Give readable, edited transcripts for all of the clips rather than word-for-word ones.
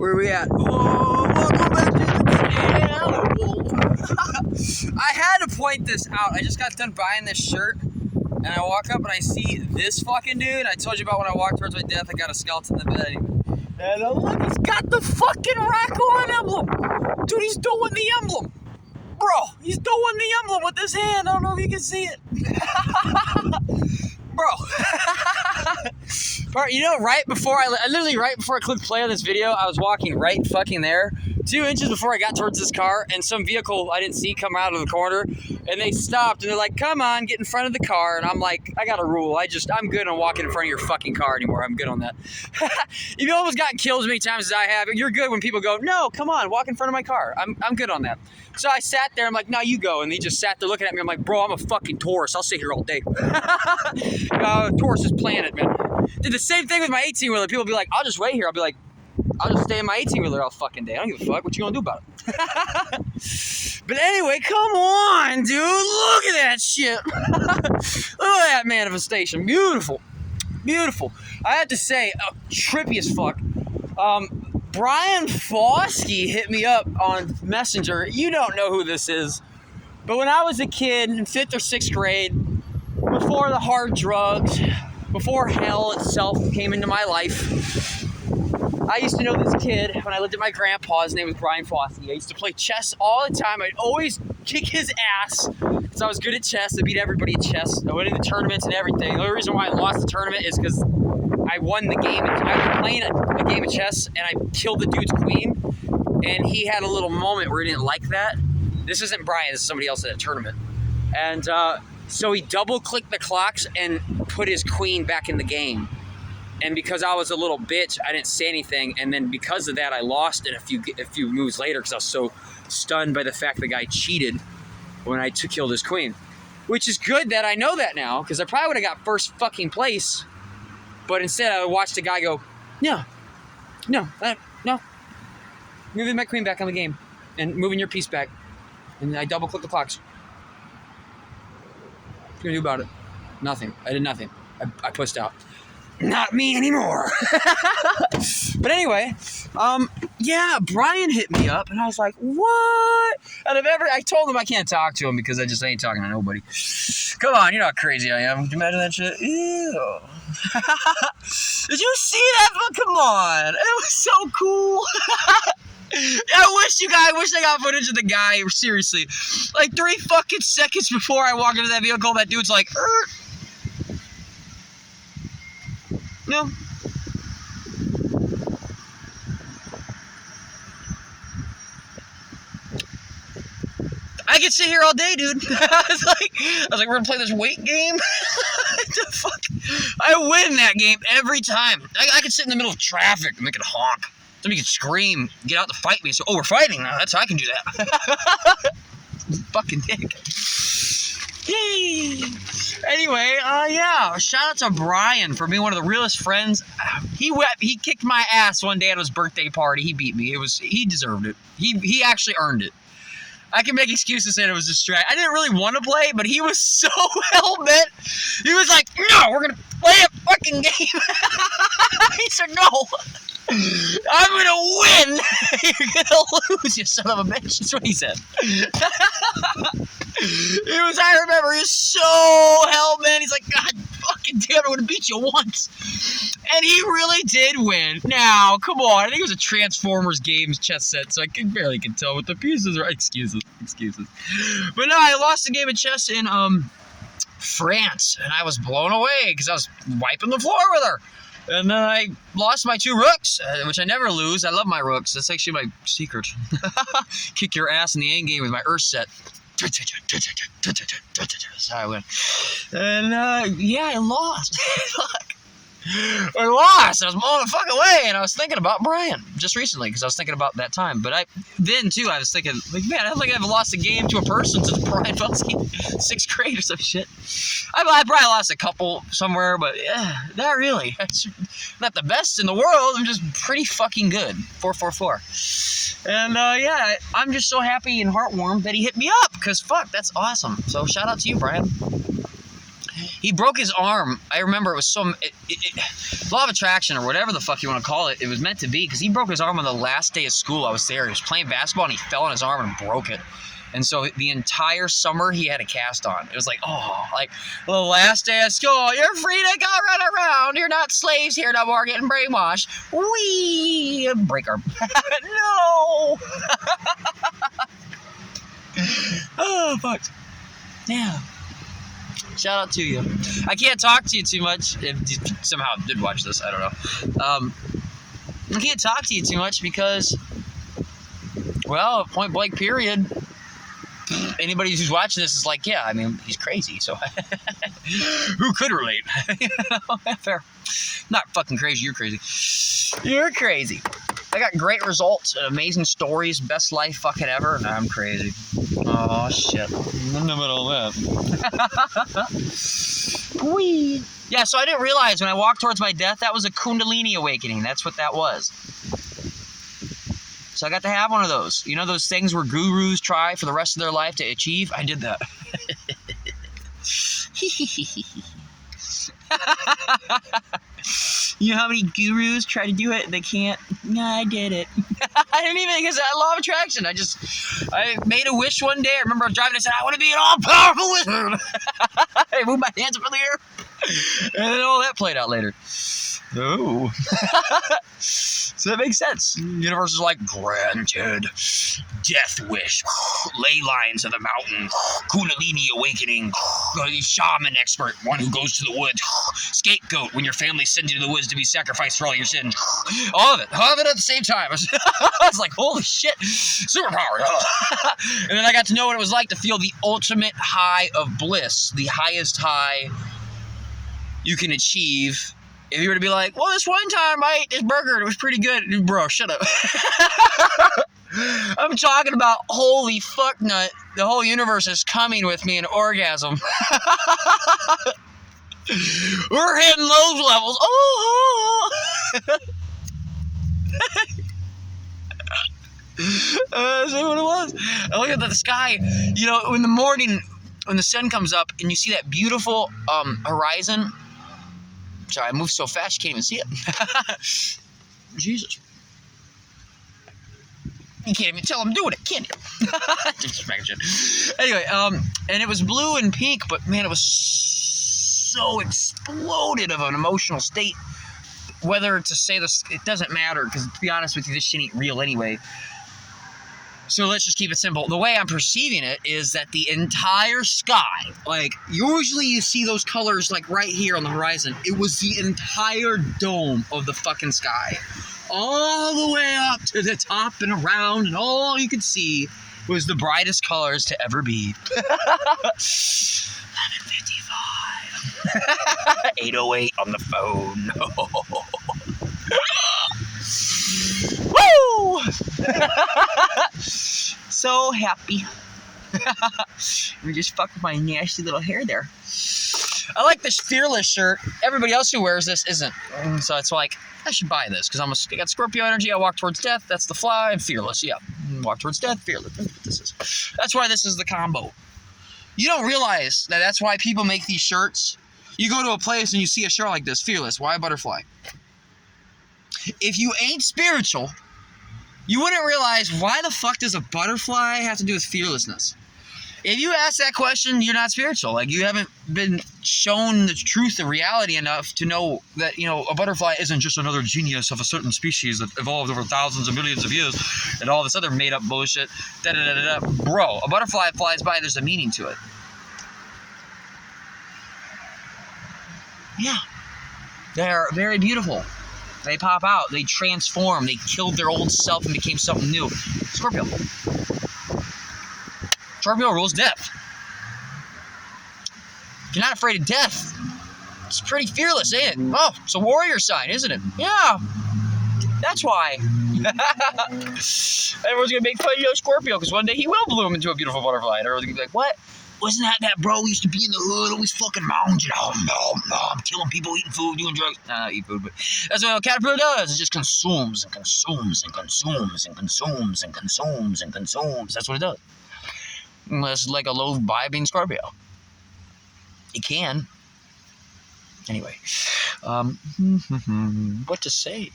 Where are we at? Oh, welcome back to the channel. I had to point this out. I just got done buying this shirt, and I walk up and I see this fucking dude. I told you about when I walked towards my death, I got a skeleton in the bed. And look, he's got the fucking Raccoon emblem. Dude, he's doing the emblem. Bro, he's doing the emblem with his hand. I don't know if you can see it. Bro. You know, right before literally right before I clicked play on this video, I was walking right fucking there, 2 inches before I got towards this car, and some vehicle I didn't see come out of the corner, and they stopped, and they're like, come on, get in front of the car, and I'm like, I got a rule, I'm good on walking in front of your fucking car anymore, I'm good on that. You've almost gotten killed as many times as I have, you're good when people go, no, come on, walk in front of my car, I'm good on that. So I sat there, I'm like, no, you go, and he just sat there looking at me, I'm like, bro, I'm a fucking Taurus, I'll sit here all day. Taurus is planet, man. Did the same thing with my 18-wheeler. People be like, I'll just wait here. I'll be like, I'll just stay in my 18-wheeler all fucking day. I don't give a fuck. What you gonna do about it? But anyway, come on, dude. Look at that shit. Look at that manifestation. Beautiful. Beautiful. I have to say, trippy as fuck. Brian Foskey hit me up on Messenger. You don't know who this is. But when I was a kid in 5th or 6th grade, before the hard drugs, before hell itself came into my life, I used to know this kid when I lived at my grandpa's. His name was Brian Foskey. I used to play chess all the time. I'd always kick his ass because I was good at chess. I beat everybody at chess. I went into tournaments and everything. The only reason why I lost the tournament is because I won the game. I was playing a game of chess and I killed the dude's queen. And he had a little moment where he didn't like that. This isn't Brian. This is somebody else at a tournament. And so he double-clicked the clocks and put his queen back in the game. And because I was a little bitch, I didn't say anything. And then because of that, I lost in a few moves later because I was so stunned by the fact the guy cheated when I killed his queen. Which is good that I know that now, because I probably would have got first fucking place. But instead, I watched the guy go, no. Moving my queen back on the game. And moving your piece back. And I double-clicked the clocks. What are you gonna do about it? Nothing. I did nothing. I pushed out. Not me anymore. But anyway, yeah, Brian hit me up, and I was like, what? I told him I can't talk to him because I just ain't talking to nobody. Come on, you know how crazy I am. Can you imagine that shit? Ew. Did you see that? Come on. It was so cool. I wish I got footage of the guy, seriously. Like 3 fucking seconds before I walk into that vehicle, that dude's like, no. I could sit here all day, dude. I was like, we're gonna play this weight game? The fuck? I win that game every time. I could sit in the middle of traffic and make it honk. Somebody could scream, get out to fight me. So, we're fighting now. That's how I can do that. Fucking dick. Yay. Anyway, yeah. Shout out to Brian for being one of the realest friends. He kicked my ass one day at his birthday party. He beat me. He deserved it. He actually earned it. I can make excuses saying it was a strat. I didn't really want to play, but he was so hell-bent. He was like, no, we're going to play a fucking game. He said, no. I'm gonna win. You're gonna lose, you son of a bitch. That's what he said. I remember he was so hell-bent. He's like, God fucking damn, I would have beat you once. And he really did win. Now, come on. I think it was a Transformers games chess set, so I barely can tell what the pieces are. Excuses. But no, I lost a game of chess in France, and I was blown away because I was wiping the floor with her. And then I lost my 2 rooks, which I never lose. I love my rooks. That's actually my secret. Kick your ass in the end game with my Earth set. That's how I win. And, yeah, I lost. Fuck. I lost. I was blowing the fuck away, and I was thinking about Brian just recently because I was thinking about that time. But I was thinking, like, man, I don't think I've lost a game to a person since Brian Foskey, 6th grade or some shit. I probably lost a couple somewhere, but yeah, not really. It's not the best in the world. I'm just pretty fucking good. 444. And yeah, I'm just so happy and heartwarmed that he hit me up because fuck, that's awesome. So shout out to you, Brian. He broke his arm. I remember it was law of attraction or whatever the fuck you want to call it. It was meant to be because he broke his arm on the last day of school. I was there. He was playing basketball and he fell on his arm and broke it. And so the entire summer he had a cast on. It was like, oh, like the last day of school, you're free to go run around. You're not slaves here no more getting brainwashed. Wee! Break arm. No! Oh, fuck. Yeah. Shout out to you. I can't talk to you too much. If you somehow did watch this, I don't know. I can't talk to you too much because, well, point blank period. Anybody who's watching this is like, yeah, I mean, he's crazy. So who could relate? You know, fair. Not fucking crazy. You're crazy. You're crazy. I got great results, amazing stories, best life fucking ever, and I'm crazy. Oh, shit. In the middle of that. Whee! Yeah, so I didn't realize when I walked towards my death, that was a Kundalini awakening. That's what that was. So I got to have one of those. You know those things where gurus try for the rest of their life to achieve? I did that. You know how many gurus try to do it and they can't? No, I did it. I didn't even, because I law of attraction. I made a wish one day. I remember I was driving and I said, I want to be an all-powerful wizard. I moved my hands up in the air. And then all that played out later. Oh. So that makes sense. The universe is like, granted. Death wish. Ley lines of the mountain. Kundalini awakening. Shaman expert. One who goes to the woods. Scapegoat when your family sends you to the woods to be sacrificed for all your sins. All of it. All of it at the same time. I was like, holy shit. Superpower. And then I got to know what it was like to feel the ultimate high of bliss. The highest high you can achieve. If you were to be like, well, this one time I ate this burger and it was pretty good. Bro, shut up. I'm talking about, holy fuck nut, the whole universe is coming with me in orgasm. We're hitting those levels. Oh! That's what it was. I look at the sky, you know, in the morning when the sun comes up and you see that beautiful horizon. Sorry, I moved so fast you can't even see it. Jesus. You can't even tell I'm doing it, can you? Just making shit. Anyway, and it was blue and pink, but man, it was so exploded of an emotional state. Whether to say this, it doesn't matter, because to be honest with you, this shit ain't real anyway. So let's just keep it simple. The way I'm perceiving it is that the entire sky, like usually you see those colors like right here on the horizon. It was the entire dome of the fucking sky. All the way up to the top and around, and all you could see was the brightest colors to ever be. 11:55. 8:08 on the phone. Woo! So happy. We just fucked with my nasty little hair there. I like this Fearless shirt. Everybody else who wears this isn't. So it's like, I should buy this because I got Scorpio energy. I walk towards death. That's the fly. And Fearless. Yeah. Walk towards death. Fearless. That's what this is. That's why this is the combo. You don't realize that that's why people make these shirts. You go to a place and you see a shirt like this. Fearless. Why a butterfly? If you ain't spiritual, you wouldn't realize why the fuck does a butterfly have to do with fearlessness? If you ask that question, you're not spiritual. Like, you haven't been shown the truth of reality enough to know that, you know, a butterfly isn't just another genius of a certain species that evolved over thousands of millions of years and all this other made-up bullshit. Da-da-da-da-da. Bro, a butterfly flies by, there's a meaning to it. Yeah. They're very beautiful. They pop out. They transform. They killed their old self and became something new. Scorpio. Scorpio rules death. If you're not afraid of death, it's pretty fearless, ain't it? Oh, it's a warrior sign, isn't it? Yeah. That's why. Everyone's going to make fun of Scorpio because one day he will bloom into a beautiful butterfly. And everyone's going to be like, what? Wasn't that bro who used to be in the hood, always fucking mounting, killing people, eating food, doing drugs? Nah, not eat food, but that's what a caterpillar does. It just consumes and consumes and consumes and consumes and consumes and consumes. That's what it does. Unless like a low vibing Scorpio. It can. Anyway, what to say?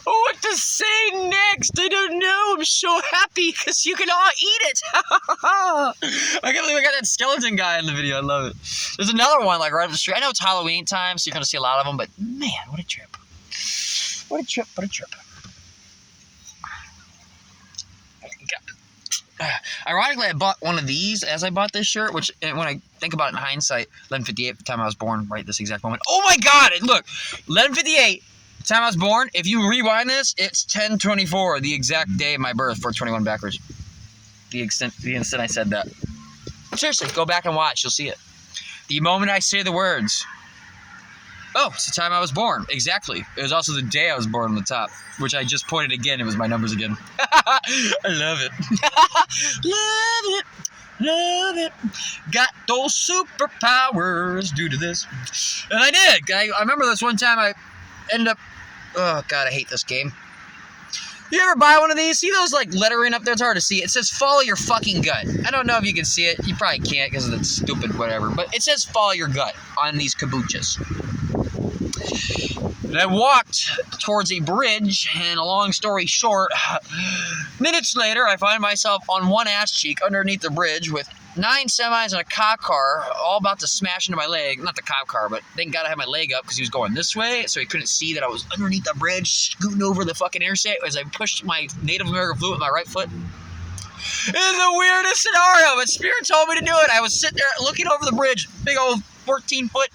What to say next? I don't know. I'm so happy because you can all eat it. I can't believe I got that skeleton guy in the video. I love it. There's another one like right up the street. I know it's Halloween time, so you're gonna see a lot of them. But man, what a trip! What a trip! What a trip! Ironically, I bought one of these as I bought this shirt, which when I think about it in hindsight, 11:58, the time I was born, right this exact moment. Oh my God! Look, 11:58, the time I was born. If you rewind this, it's 10:24, the exact day of my birth, 421 backwards. The instant I said that. Seriously, go back and watch. You'll see it. The moment I say the words. Oh, it's the time I was born. Exactly. It was also the day I was born on the top, which I just pointed again. It was my numbers again. I love it. Love it. Love it. Got those superpowers due to this. And I did. I remember this one time I ended up... Oh, God, I hate this game. You ever buy one of these? See those like lettering up there? It's hard to see. It says follow your fucking gut. I don't know if you can see it. You probably can't because of the stupid whatever. But it says follow your gut on these kabootches. And I walked towards a bridge, and a long story short, minutes later, I find myself on one ass cheek underneath the bridge with 9 semis and a cop car all about to smash into my leg. Not the cop car, but thank God I had my leg up because he was going this way, so he couldn't see that I was underneath the bridge, scooting over the fucking interstate as I pushed my Native American flute with my right foot. It is the weirdest scenario, but Spirit told me to do it. I was sitting there looking over the bridge, big old 14-foot,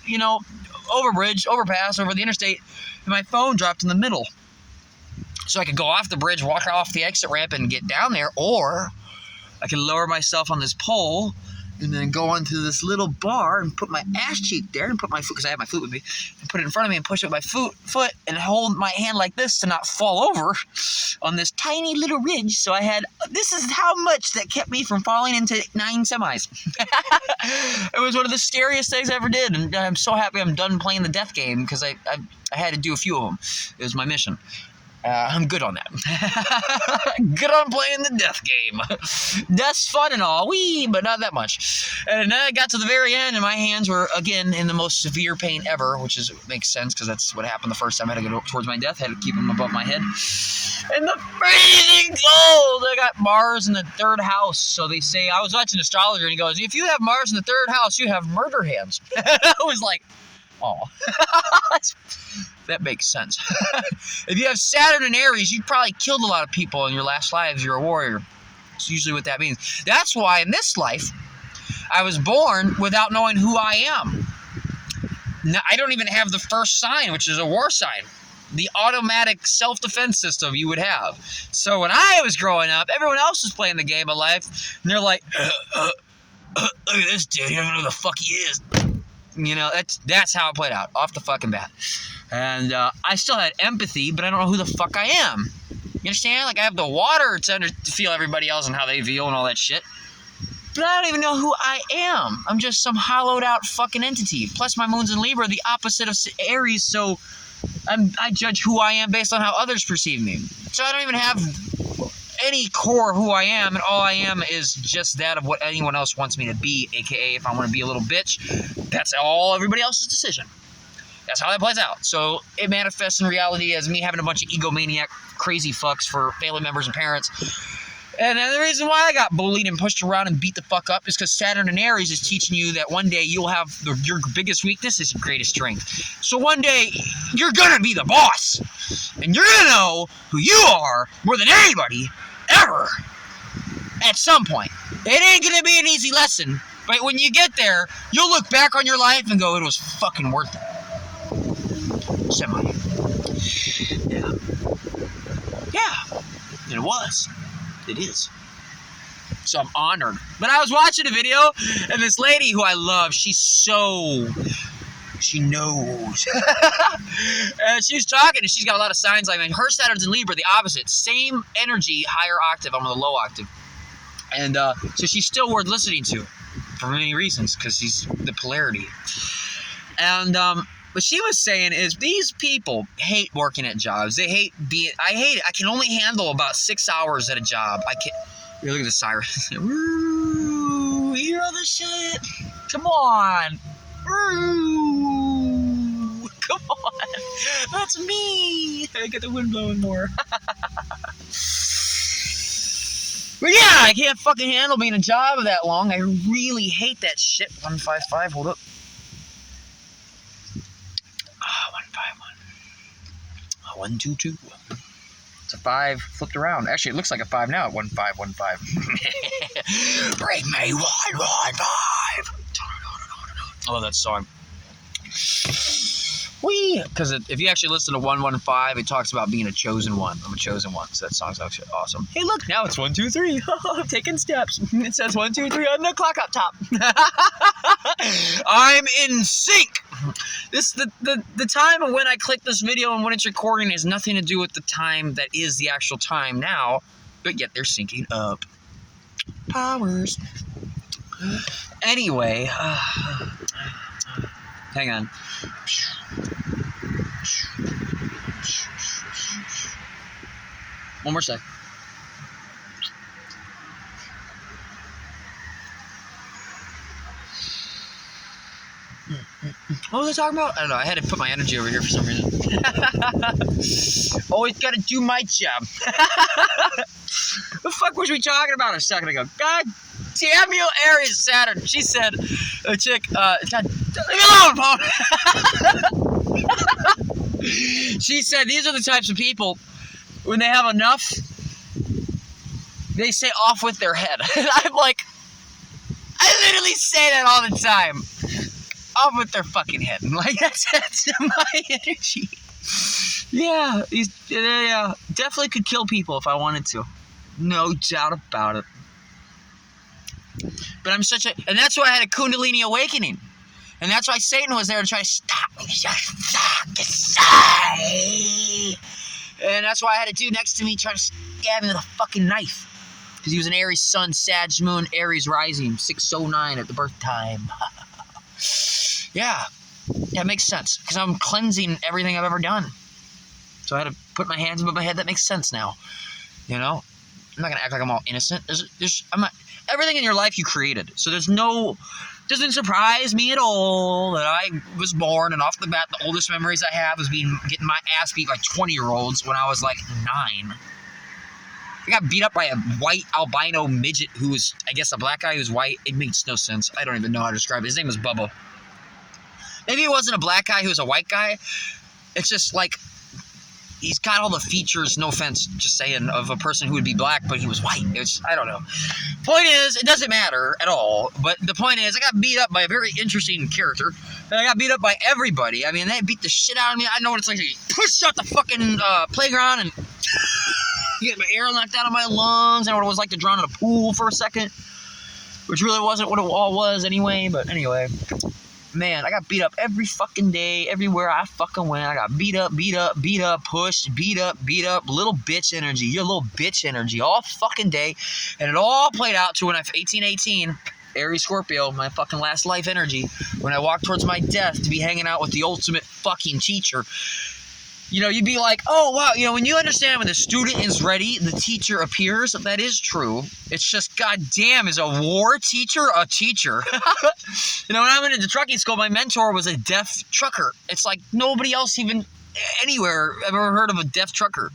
overpass over the interstate, and my phone dropped in the middle. So I could go off the bridge, walk off the exit ramp, and get down there, or I could lower myself on this pole and then go onto this little bar and put my ass cheek there and put my foot, because I have my flute with me, and put it in front of me and push it with my foot and hold my hand like this to not fall over on this tiny little ridge. So this is how much that kept me from falling into 9 semis. It was one of the scariest things I ever did, and I'm so happy I'm done playing the death game because I had to do a few of them. It was my mission. I'm good on that. Good on playing the death game. That's fun and all, but not that much. And then I got to the very end, and my hands were, again, in the most severe pain ever, which makes sense, because that's what happened the first time I had to go towards my death. I had to keep them above my head. And the freezing cold! I got Mars in the 3rd house, so they say, I was watching Astrologer, and he goes, if you have Mars in the 3rd house, you have murder hands. I was like, oh. That makes sense. If you have Saturn and Aries, you probably killed a lot of people in your last lives. You're a warrior. That's usually what that means. That's why in this life, I was born without knowing who I am. Now, I don't even have the first sign, which is a war sign. The automatic self-defense system you would have. So when I was growing up, everyone else was playing the game of life, and they're like, look at this dude, he doesn't know who the fuck he is. That's how it played out, off the fucking bat. And I still had empathy, but I don't know who the fuck I am. You understand? Like, I have the water to feel everybody else and how they feel and all that shit. But I don't even know who I am. I'm just some hollowed out fucking entity. Plus, my moon's in Libra, the opposite of Aries, so I judge who I am based on how others perceive me. So I don't even have any core of who I am, and all I am is just that of what anyone else wants me to be, aka if I want to be a little bitch, that's all everybody else's decision. That's how that plays out. So it manifests in reality as me having a bunch of egomaniac crazy fucks for family members and parents. And the reason why I got bullied and pushed around and beat the fuck up is because Saturn and Aries is teaching you that one day you'll have your biggest weakness is your greatest strength. So one day you're gonna be the boss, and you're gonna know who you are more than anybody ever. At some point, it ain't gonna be an easy lesson, but when you get there, you'll look back on your life and go, "It was fucking worth it." Semi. Yeah. It was. It is. So I'm honored. But I was watching a video, and this lady who I love, she knows. And she's talking, and she's got a lot of signs like, her Saturn's in Libra, the opposite. Same energy, higher octave. I'm on the low octave. And so she's still worth listening to for many reasons, because she's the polarity. And what she was saying is these people hate working at jobs. They hate I hate it. I can only handle about 6 hours at a job. Look at the siren. Woo, hear all this shit? Come on. Woo. Come on. That's me. I get the wind blowing more. But yeah, I can't fucking handle being a job that long. I really hate that shit. 155, hold up. 151. 122. It's a 5 flipped around. Actually, it looks like a 5 now at 1515. Bring me 115. I love that song. Wee! Because if you actually listen to 115, it talks about being a chosen one. I'm a chosen one. So that song's actually awesome. Hey, look, now it's 1, 2, 3. I'm taking steps. It says 1, 2, 3 on the clock up top. I'm in sync. The time of when I click this video and when it's recording has nothing to do with the time that is the actual time now, but yet they're syncing up. Powers. Anyway, hang on. One more sec. What was I talking about? I don't know. I had to put my energy over here for some reason. Always gotta do my job. The fuck was we talking about a second ago? God damn you, Aries, Saturn. She said, a chick, God, leave me alone, phone. She said, these are the types of people, when they have enough, they say off with their head. And I'm like, I literally say that all the time. Off with their fucking head. Like, that's my energy. Yeah, yeah, definitely could kill people if I wanted to. No doubt about it. But I'm such a... And that's why I had a Kundalini awakening. And that's why Satan was there to try to stop me. And that's why I had a dude next to me trying to stab me with a fucking knife. Because he was an Aries sun, Sag moon, Aries rising, 609 at the birth time. Yeah, it makes sense. Because I'm cleansing everything I've ever done. So I had to put my hands above my head. That makes sense now. You know? I'm not going to act like I'm all innocent. I'm not... Everything in your life you created. So doesn't surprise me at all that I was born, and off the bat, the oldest memories I have was getting my ass beat by 20-year-olds when I was like 9. I got beat up by a white albino midget who was, I guess, a black guy who was white. It makes no sense. I don't even know how to describe it. His name was Bubba. Maybe it wasn't a black guy who was a white guy. It's just like, he's got all the features, no offense, just saying, of a person who would be black, but he was white. I don't know. Point is, it doesn't matter at all, but the point is, I got beat up by a very interesting character, and I got beat up by everybody. I mean, they beat the shit out of me. I know what it's like to get pushed out the fucking playground and get my air knocked out of my lungs. I know what it was like to drown in a pool for a second, which really wasn't what it all was anyway, but anyway. Man, I got beat up every fucking day, everywhere I fucking went. I got beat up, pushed, beat up, little bitch energy, your little bitch energy, all fucking day. And it all played out to when 1818, Aries Scorpio, my fucking last life energy, when I walked towards my death to be hanging out with the ultimate fucking teacher. You know, you'd be like, oh, wow, you know, when you understand when the student is ready, the teacher appears. That is true. It's just, goddamn, is a war teacher a teacher? You know, when I went into trucking school, my mentor was a deaf trucker. It's like nobody else even anywhere ever heard of a deaf trucker.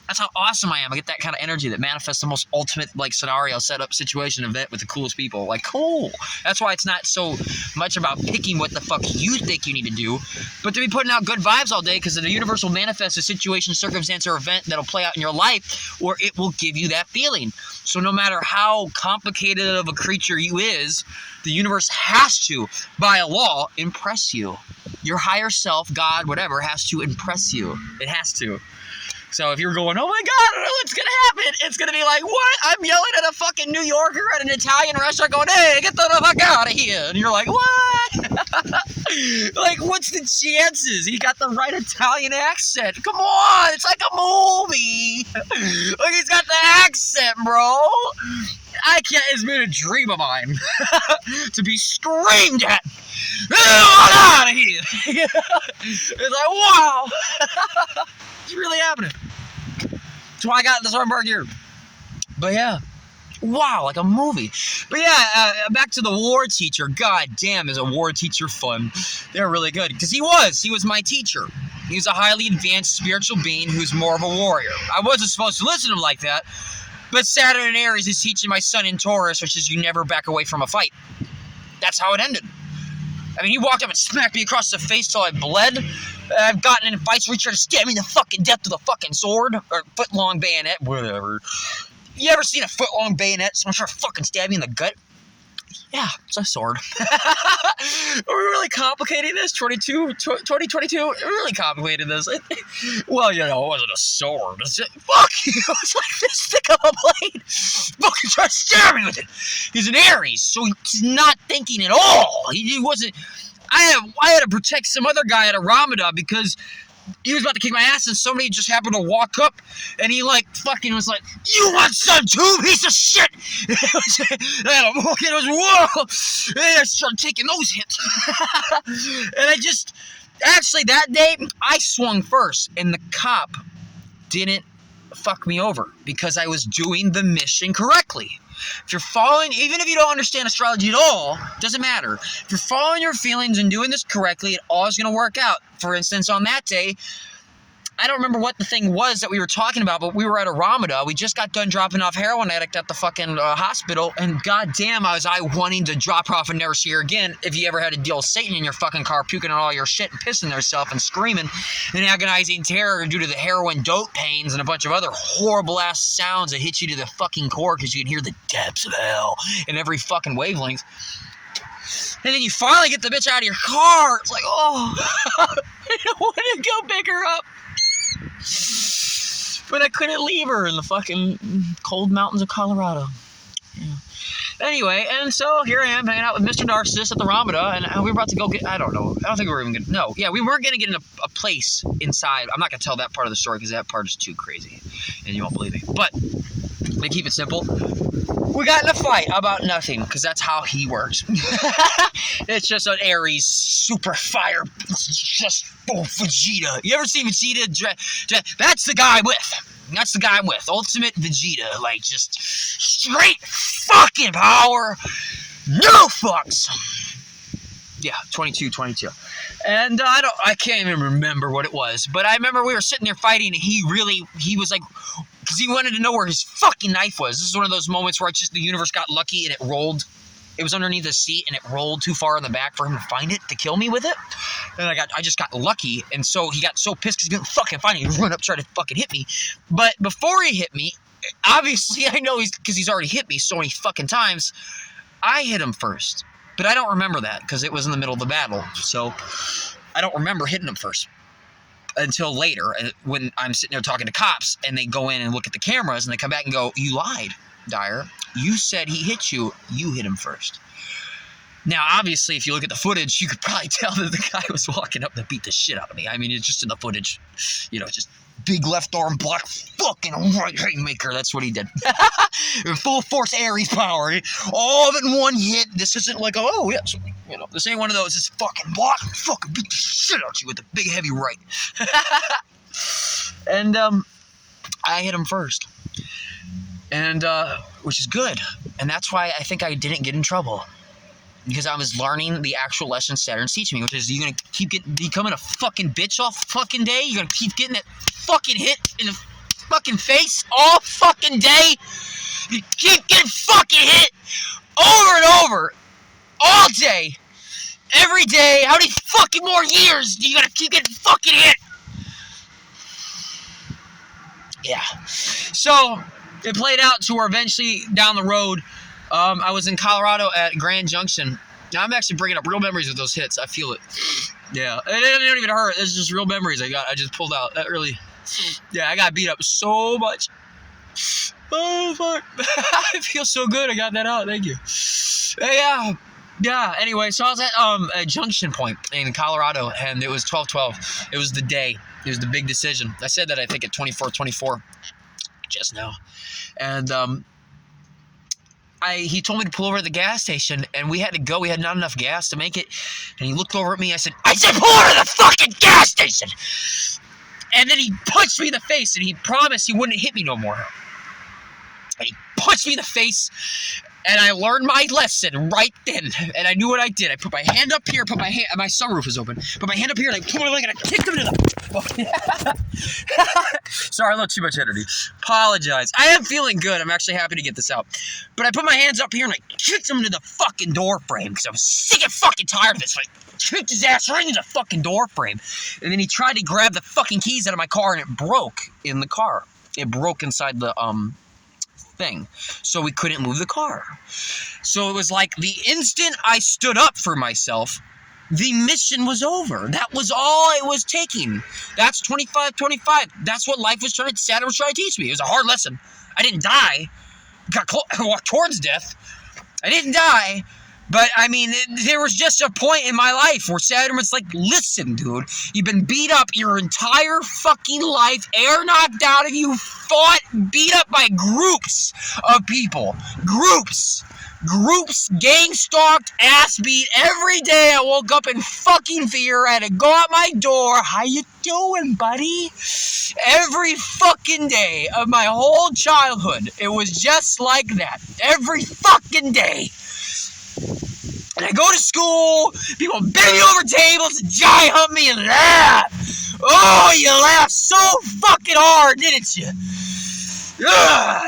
That's how awesome I am. I get that kind of energy that manifests the most ultimate, like, scenario, setup, situation, event with the coolest people. Like, cool. That's why it's not so much about picking what the fuck you think you need to do, but to be putting out good vibes all day, because the universe will manifest a situation, circumstance, or event that'll play out in your life, or it will give you that feeling. So no matter how complicated of a creature you is, the universe has to, by a law, impress you. Your higher self, God, whatever, has to impress you. It has to. So if you're going, oh my God, I don't know what's going to happen, it's going to be like, what? I'm yelling at a fucking New Yorker at an Italian restaurant going, hey, get the fuck out of here. And you're like, what? Like, what's the chances? He got the right Italian accent. Come on, it's like a movie. Look, he's got the accent, bro. It's been a dream of mine to be screamed at. Get out of here. It's like, wow. It's really happening. That's why I got this Armberg here. But yeah, Wow, like a movie. But yeah, back to the war teacher. God damn, is a war teacher fun. They're really good. Because he was my teacher. He was a highly advanced spiritual being who's more of a warrior. I wasn't supposed to listen to him like that. But Saturn and Aries is teaching my son in Taurus, which is you never back away from a fight. That's how it ended. I mean, he walked up and smacked me across the face till I bled. I've gotten in fights where he tried to stab me in the fucking death with a fucking sword. Or foot-long bayonet, whatever. You ever seen a foot-long bayonet? Someone try to fucking stab you in the gut? Yeah, it's a sword. Are we really complicating this? 2022? Really complicated this. Well, you know, it wasn't a sword. Fuck you. It's like this thick of a blade. Fucking try to stab me with it. He's an Aries, so he's not thinking at all. He wasn't... I had to protect some other guy at a Ramadan because he was about to kick my ass and somebody just happened to walk up and he like fucking was like, "You want some too, piece of shit?" And I was, whoa! And I started taking those hits. And I just, actually that day, I swung first and the cop didn't fuck me over because I was doing the mission correctly. If you're following, even if you don't understand astrology at all, doesn't matter. If you're following your feelings and doing this correctly, it all is going to work out. For instance, on that day, I don't remember what the thing was that we were talking about, but we were at a Ramadan. We just got done dropping off heroin addict at the fucking hospital, and goddamn, I was wanting to drop her off and never see her again. If you ever had to deal with Satan in your fucking car, puking on all your shit and pissing herself and screaming in agonizing terror due to the heroin dope pains and a bunch of other horrible ass sounds that hit you to the fucking core because you can hear the depths of hell in every fucking wavelength. And then you finally get the bitch out of your car. It's like, oh, I don't want to go pick her up. But I couldn't leave her in the fucking cold mountains of Colorado. Yeah. Anyway, and so here I am hanging out with Mr. Narcissist at the Ramadan, and we were about to go get, I don't think we were even going to, no. Yeah, we weren't going to get in a place inside. I'm not going to tell that part of the story because that part is too crazy, and you won't believe me. But, to keep it simple, we got in a fight about nothing, because that's how he works. It's just an Aries super fire, just Vegeta. You ever seen Vegeta? That's the guy I'm with. That's the guy I'm with. Ultimate Vegeta. Like, just straight fucking power. No fucks. Yeah, 22. And I can't even remember what it was. But I remember we were sitting there fighting, and he was like, because he wanted to know where his fucking knife was. This is one of those moments where the universe got lucky and it rolled. It was underneath the seat and it rolled too far in the back for him to find it, to kill me with it. And I just got lucky. And so he got so pissed because he couldn't fucking find it. He ran up, tried to fucking hit me. But before he hit me, obviously I know because he's already hit me so many fucking times, I hit him first. But I don't remember that because it was in the middle of the battle. So I don't remember hitting him first until later when I'm sitting there talking to cops and they go in and look at the cameras and they come back and go, "You lied, Dyer. You said he hit you. You hit him first." Now, obviously, if you look at the footage, you could probably tell that the guy was walking up to beat the shit out of me. I mean, it's just in the footage, just big left arm block, fucking right haymaker. That's what he did. Full force Aries power. All of it in one hit. This isn't like, oh, yes. This ain't one of those. It's fucking block, fucking beat the shit out of you with a big heavy right. And I hit him first. And, which is good. And that's why I think I didn't get in trouble. Because I was learning the actual lesson Saturn's teaching me, which is you're going to keep becoming a fucking bitch all fucking day. You're going to keep getting that fucking hit in the fucking face all fucking day. You keep getting fucking hit over and over all day, every day. How many fucking more years do you got to keep getting fucking hit? Yeah. So it played out to where eventually down the road, I was in Colorado at Grand Junction. Now, I'm actually bringing up real memories of those hits. I feel it. Yeah. It don't even hurt. It's just real memories I just pulled out. That really... Yeah, I got beat up so much. Oh, fuck. I feel so good I got that out. Thank you. Yeah. Anyway, so I was at a junction point in Colorado, and it was 12/12. It was the day. It was the big decision. I said that, I think, at 24:24 just now. And... he told me to pull over at the gas station, and we had to go. We had not enough gas to make it. And he looked over at me. I said, pull over to the fucking gas station! And then he punched me in the face, and he promised he wouldn't hit me no more. And he punched me in the face. And I learned my lesson right then. And I knew what I did. I put my hand up here, my sunroof was open. Put my hand up here, and I put my leg, and I kicked him into the... Sorry, a little too much energy. Apologize. I am feeling good. I'm actually happy to get this out. But I put my hands up here, and I kicked him into the fucking door frame, because I was sick and fucking tired of this. So I kicked his ass right into the fucking door frame. And then he tried to grab the fucking keys out of my car, and it broke in the car. It broke inside the, thing, so we couldn't move the car. So it was like the instant I stood up for myself, the mission was over. That was all it was taking. That's 25-25. That's what life was Saturn was trying to teach me. It was a hard lesson. I didn't die. I walked towards death. I didn't die. But, I mean, there was just a point in my life where Saturn was like, listen, dude, you've been beat up your entire fucking life, air knocked out of you, fought, beat up by groups of people. Groups, gang stalked, ass beat. Every day I woke up in fucking fear. I had to go out my door. How you doing, buddy? Every fucking day of my whole childhood, it was just like that. Every fucking day. And I go to school, people bend me over tables, giant hump me, and laugh. Oh, you laughed so fucking hard, didn't you? Yeah.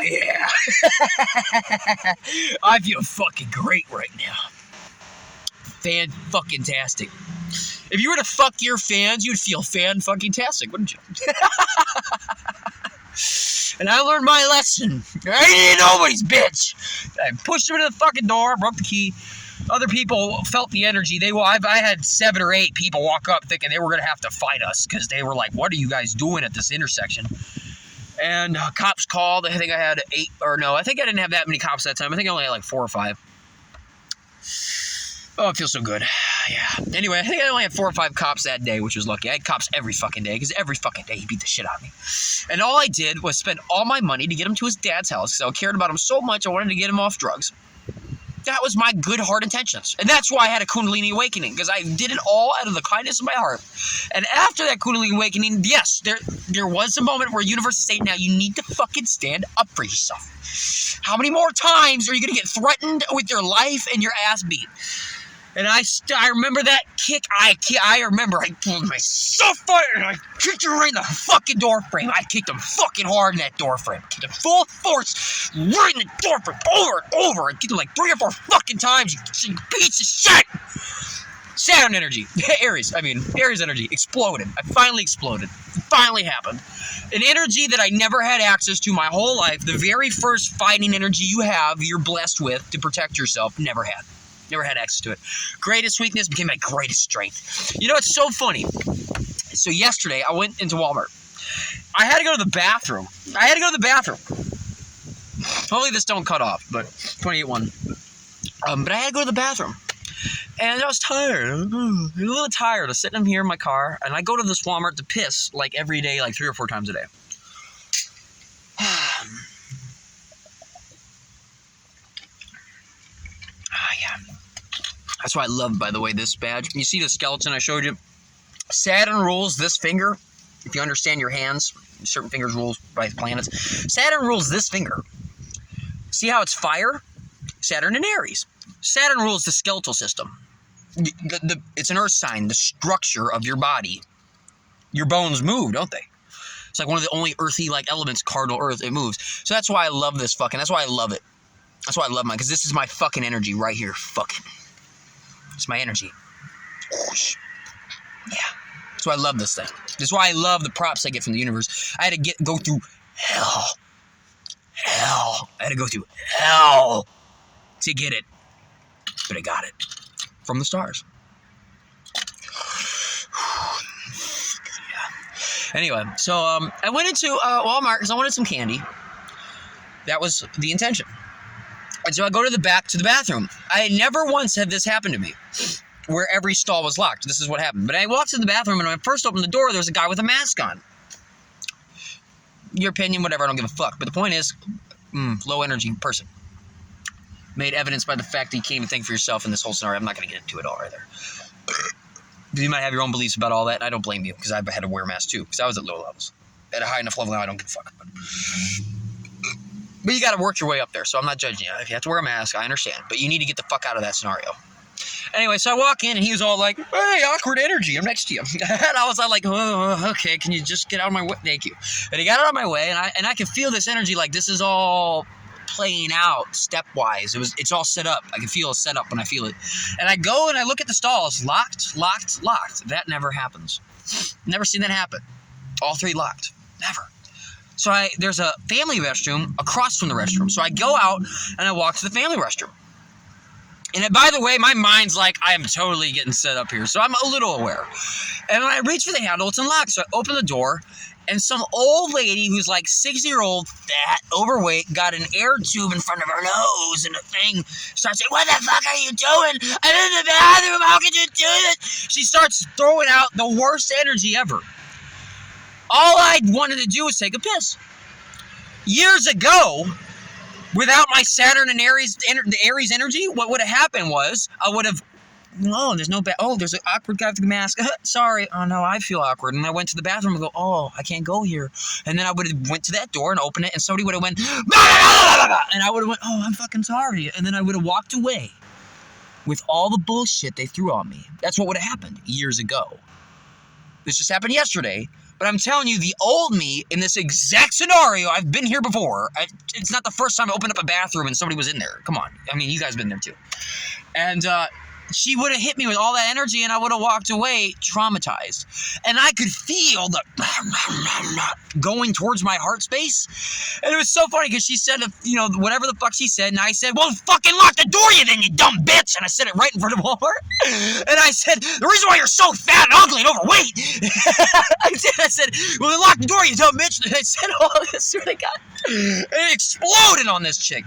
I feel fucking great right now. Fan-fucking-tastic. If you were to fuck your fans, you'd feel fan-fucking-tastic, wouldn't you? And I learned my lesson. I ain't nobody's bitch. I pushed him into the fucking door, broke the key. Other people felt the energy. I had 7 or 8 people walk up thinking they were going to have to fight us because they were like, what are you guys doing at this intersection? And cops called. I think I had 8, or no, I think I didn't have that many cops that time. I think I only had like 4 or 5. Oh, it feels so good. Yeah. Anyway, I think I only had 4 or 5 cops that day, which was lucky. I had cops every fucking day because every fucking day he beat the shit out of me. And all I did was spend all my money to get him to his dad's house because I cared about him so much I wanted to get him off drugs. That was my good heart intentions. And that's why I had a Kundalini awakening, because I did it all out of the kindness of my heart. And after that Kundalini awakening, yes, there was a moment where universe is saying, now you need to fucking stand up for yourself. How many more times are you going to get threatened with your life and your ass beat? And I remember that kick. I remember I pulled myself out and I kicked him right in the fucking door frame. I kicked him fucking hard in that door frame. I kicked him full force right in the door frame over and over. I kicked him like 3 or 4 fucking times. You piece of shit. Saturn energy. Aries energy exploded. I finally exploded. It finally happened. An energy that I never had access to my whole life. The very first fighting energy you're blessed with to protect yourself. Never had access to it. Greatest weakness became my greatest strength. You know, it's so funny. So yesterday, I went into Walmart. I had to go to the bathroom. Hopefully this don't cut off, but 28-1. But I had to go to the bathroom. And I was tired. I was a little tired of sitting here in my car. And I go to this Walmart to piss like every day, like 3 or 4 times a day. Yeah. That's why I love, by the way, this badge. You see the skeleton I showed you? Saturn rules this finger. If you understand your hands, certain fingers ruled by the planets. Saturn rules this finger. See how it's fire? Saturn and Aries. Saturn rules the skeletal system. It's an earth sign, the structure of your body. Your bones move, don't they? It's like one of the only earthy elements, cardinal earth, it moves. So that's why I love this that's why I love it. That's why I love mine, because this is my fucking energy right here. Fucking. It's my energy. Yeah. That's why I love this thing. That's why I love the props I get from the universe. I had to go through hell. I had to go through hell to get it. But I got it. From the stars. Yeah. Anyway, so I went into Walmart because I wanted some candy. That was the intention. And so I go to the bathroom. I never once had this happen to me, where every stall was locked. This is what happened. But I walked to the bathroom, and when I first opened the door, there was a guy with a mask on. Your opinion, whatever, I don't give a fuck. But the point is, low energy person. Made evidence by the fact that you can't even think for yourself in this whole scenario. I'm not going to get into it all either. You might have your own beliefs about all that, and I don't blame you, because I've had to wear a mask too, because I was at low levels. At a high enough level now, I don't give a fuck. But you got to work your way up there, so I'm not judging you. If you have to wear a mask, I understand. But you need to get the fuck out of that scenario. Anyway, so I walk in, and he was all like, hey, awkward energy, I'm next to you. And I was all like, oh, okay, can you just get out of my way? Thank you. And he got out of my way, and I could feel this energy like this is all playing out stepwise. It's all set up. I can feel a setup when I feel it. And I go and I look at the stalls. Locked. That never happens. Never seen that happen. All 3 locked. Never. So there's a family restroom across from the restroom. So I go out and I walk to the family restroom. And by the way, my mind's like, I am totally getting set up here. So I'm a little aware. And when I reach for the handle, it's unlocked. So I open the door, and some old lady who's like 60-year-old, fat, overweight, got an air tube in front of her nose, and the thing starts saying, what the fuck are you doing? I'm in the bathroom. How could you do this? She starts throwing out the worst energy ever. All I wanted to do was take a piss. Years ago, without my Saturn and Aries, the Aries energy, what would have happened was I would have, no, there's no, there's an awkward guy with the mask. Sorry. Oh, no, I feel awkward. And I went to the bathroom and go, oh, I can't go here. And then I would have went to that door and opened it, and somebody would have went, and I would have went, oh, I'm fucking sorry. And then I would have walked away with all the bullshit they threw on me. That's what would have happened years ago. This just happened yesterday. But I'm telling you, the old me in this exact scenario, I've been here before. It's not the first time I opened up a bathroom and somebody was in there. Come on. I mean, you guys have been there too. And she would have hit me with all that energy, and I would have walked away traumatized. And I could feel the going towards my heart space. And it was so funny because she said, whatever the fuck she said, and I said, well, fucking lock the door, you then, you dumb bitch. And I said it right in front of Walmart. And I said, the reason why you're so fat and ugly and overweight. I said, well, then lock the door, you dumb bitch. And I said all this, swear to God. And it exploded on this chick.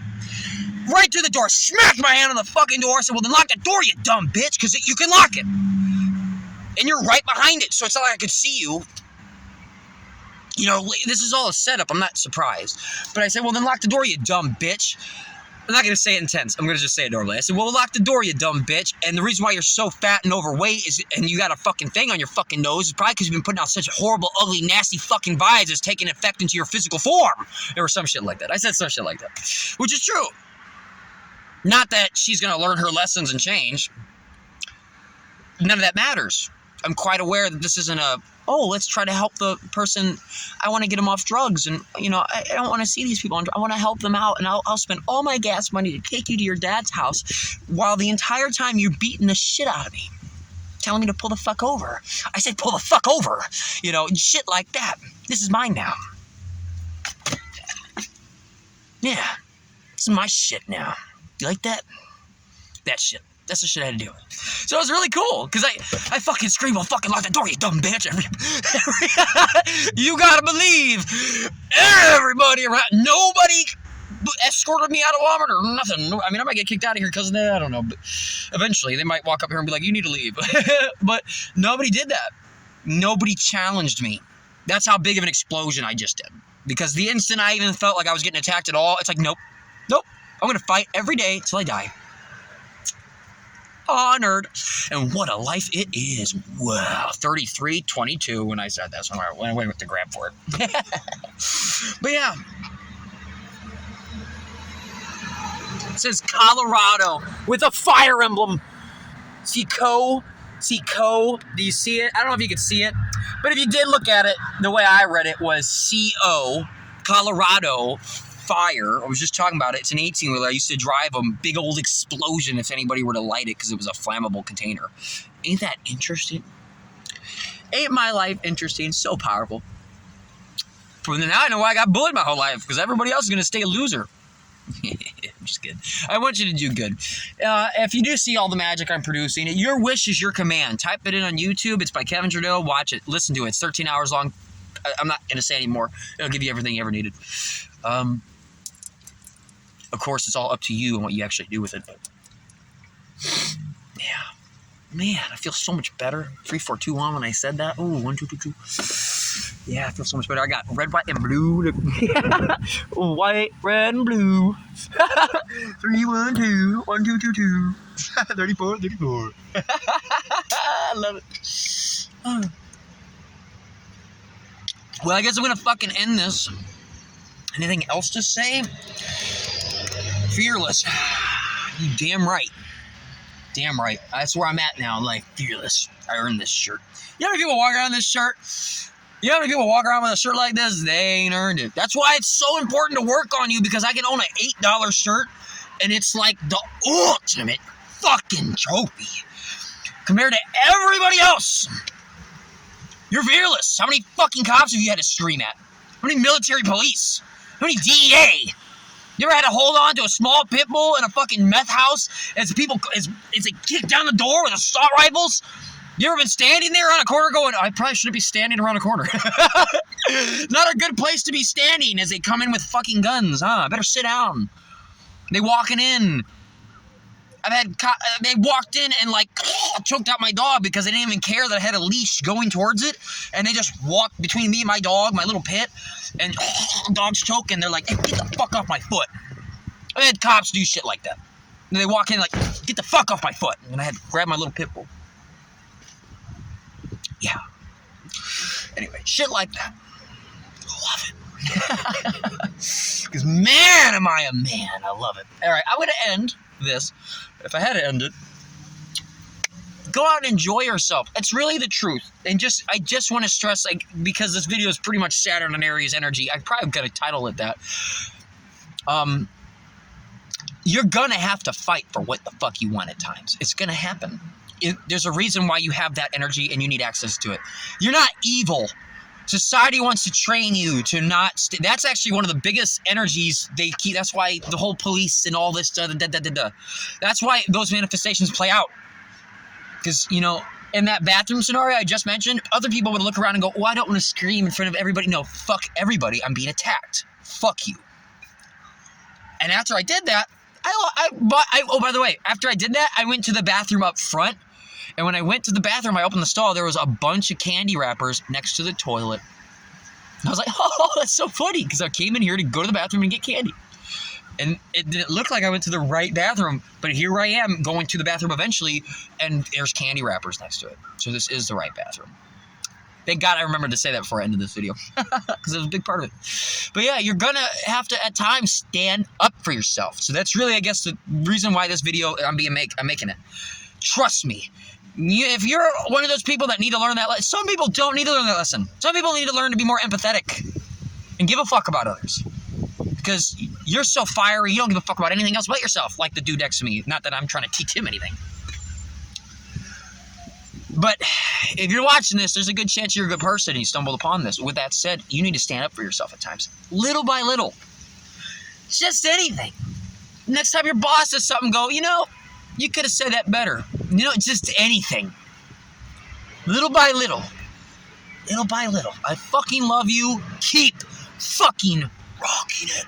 Right through the door, smacked my hand on the fucking door. I said, well, then lock the door, you dumb bitch, because you can lock it. And you're right behind it, so it's not like I could see you. This is all a setup. I'm not surprised. But I said, well, then lock the door, you dumb bitch. I'm not going to say it intense. I'm going to just say it normally. I said, well, lock the door, you dumb bitch. And the reason why you're so fat and overweight and you got a fucking thing on your fucking nose is probably because you've been putting out such horrible, ugly, nasty fucking vibes that's taking effect into your physical form. Or some shit like that. I said some shit like that. Which is true. Not that she's going to learn her lessons and change. None of that matters. I'm quite aware that this isn't let's try to help the person. I want to get them off drugs. And, I don't want to see these people. I want to help them out. And I'll spend all my gas money to take you to your dad's house while the entire time you're beating the shit out of me. Telling me to pull the fuck over. I said, pull the fuck over. Shit like that. This is mine now. Yeah. This is my shit now. You like that? That shit. That's the shit I had to do. So it was really cool, because I fucking scream, well, fucking lock the door, you dumb bitch. You gotta believe everybody around, nobody escorted me out of Walmart or nothing. I mean, I might get kicked out of here because of that, I don't know. But eventually, they might walk up here and be like, you need to leave. But nobody did that. Nobody challenged me. That's how big of an explosion I just did. Because the instant I even felt like I was getting attacked at all, it's like, nope. I'm going to fight every day till I die. Honored. And what a life it is. Wow. 33, 22 when I said that. So when I went to grab for it. But yeah. It says Colorado with a fire emblem. See Co? Do you see it? I don't know if you can see it. But if you did look at it, the way I read it was CO, Colorado. Fire. I was just talking about it. It's an 18-wheeler. I used to drive a big old explosion if anybody were to light it because it was a flammable container. Ain't that interesting? Ain't my life interesting? So powerful. But now I know why I got bullied my whole life, because everybody else is going to stay a loser. I'm just kidding. I want you to do good. If you do see all the magic I'm producing, your wish is your command. Type it in on YouTube. It's by Kevin Trudeau. Watch it. Listen to it. It's 13 hours long. I'm not going to say anymore. It'll give you everything you ever needed. Of course, it's all up to you and what you actually do with it. But yeah. Man, I feel so much better. 3, 4, 2, 1 when I said that. Ooh, 1, 2, 2, 2. Yeah, I feel so much better. I got red, white, and blue. White, red, and blue. 3, 1, 2. 1, 2, 2, 2. 34, 34. I love it. Well, I guess I'm going to fucking end this. Anything else to say? Fearless. You damn right. Damn right. That's where I'm at now. I'm like, fearless. I earned this shirt. You know how many people walk around this shirt? You know how many people walk around with a shirt like this? They ain't earned it. That's why it's so important to work on you, because I can own an $8 shirt, and it's like the ultimate fucking trophy compared to everybody else. You're fearless. How many fucking cops have you had to scream at? How many military police? How many DEA? You ever had to hold on to a small pit bull in a fucking meth house as they kick down the door with assault rifles? You ever been standing there on a corner going, I probably shouldn't be standing around a corner. Not a good place to be standing as they come in with fucking guns, huh? I better sit down. They walking in. They walked in and like choked out my dog because they didn't even care that I had a leash going towards it. And they just walked between me and my dog, my little pit, and dog's choking. They're like, hey, get the fuck off my foot. I had cops do shit like that. And they walk in like, get the fuck off my foot. And I had to grab my little pit bull. Yeah. Anyway, shit like that. Love it. Because man, am I a man. I love it. All right, I'm going to end this. If I had to end it, go out and enjoy yourself. It's really the truth. And I just want to stress, like, because this video is pretty much Saturn and Aries energy, I probably got to title it that. You're gonna have to fight for what the fuck you want at times. It's gonna happen. There's a reason why you have that energy and you need access to it. You're not evil. Society wants to train you to not. That's actually one of the biggest energies they keep. That's why the whole police and all this. That's why those manifestations play out. Because, you know, in that bathroom scenario I just mentioned, other people would look around and go, oh, I don't want to scream in front of everybody. No, fuck everybody. I'm being attacked. Fuck you. And after I did that, oh, by the way, after I did that, I went to the bathroom up front. And when I went to the bathroom, I opened the stall. There was a bunch of candy wrappers next to the toilet. And I was like, oh, that's so funny. Because I came in here to go to the bathroom and get candy. And it didn't look like I went to the right bathroom. But here I am going to the bathroom eventually. And there's candy wrappers next to it. So this is the right bathroom. Thank God I remembered to say that before I ended this video. Because it was a big part of it. But yeah, you're going to have to, at times, stand up for yourself. So that's really, I guess, the reason why this video, I'm making it. Trust me. If you're one of those people that need to learn that lesson, some people don't need to learn that lesson. Some people need to learn to be more empathetic and give a fuck about others. Because you're so fiery, you don't give a fuck about anything else but yourself, like the dude next to me. Not that I'm trying to teach him anything. But if you're watching this, there's a good chance you're a good person and you stumbled upon this. With that said, you need to stand up for yourself at times. Little by little. Just anything. Next time your boss says something, go, you know, you could have said that better. You know, just anything. Little by little. Little by little. I fucking love you. Keep fucking rocking it.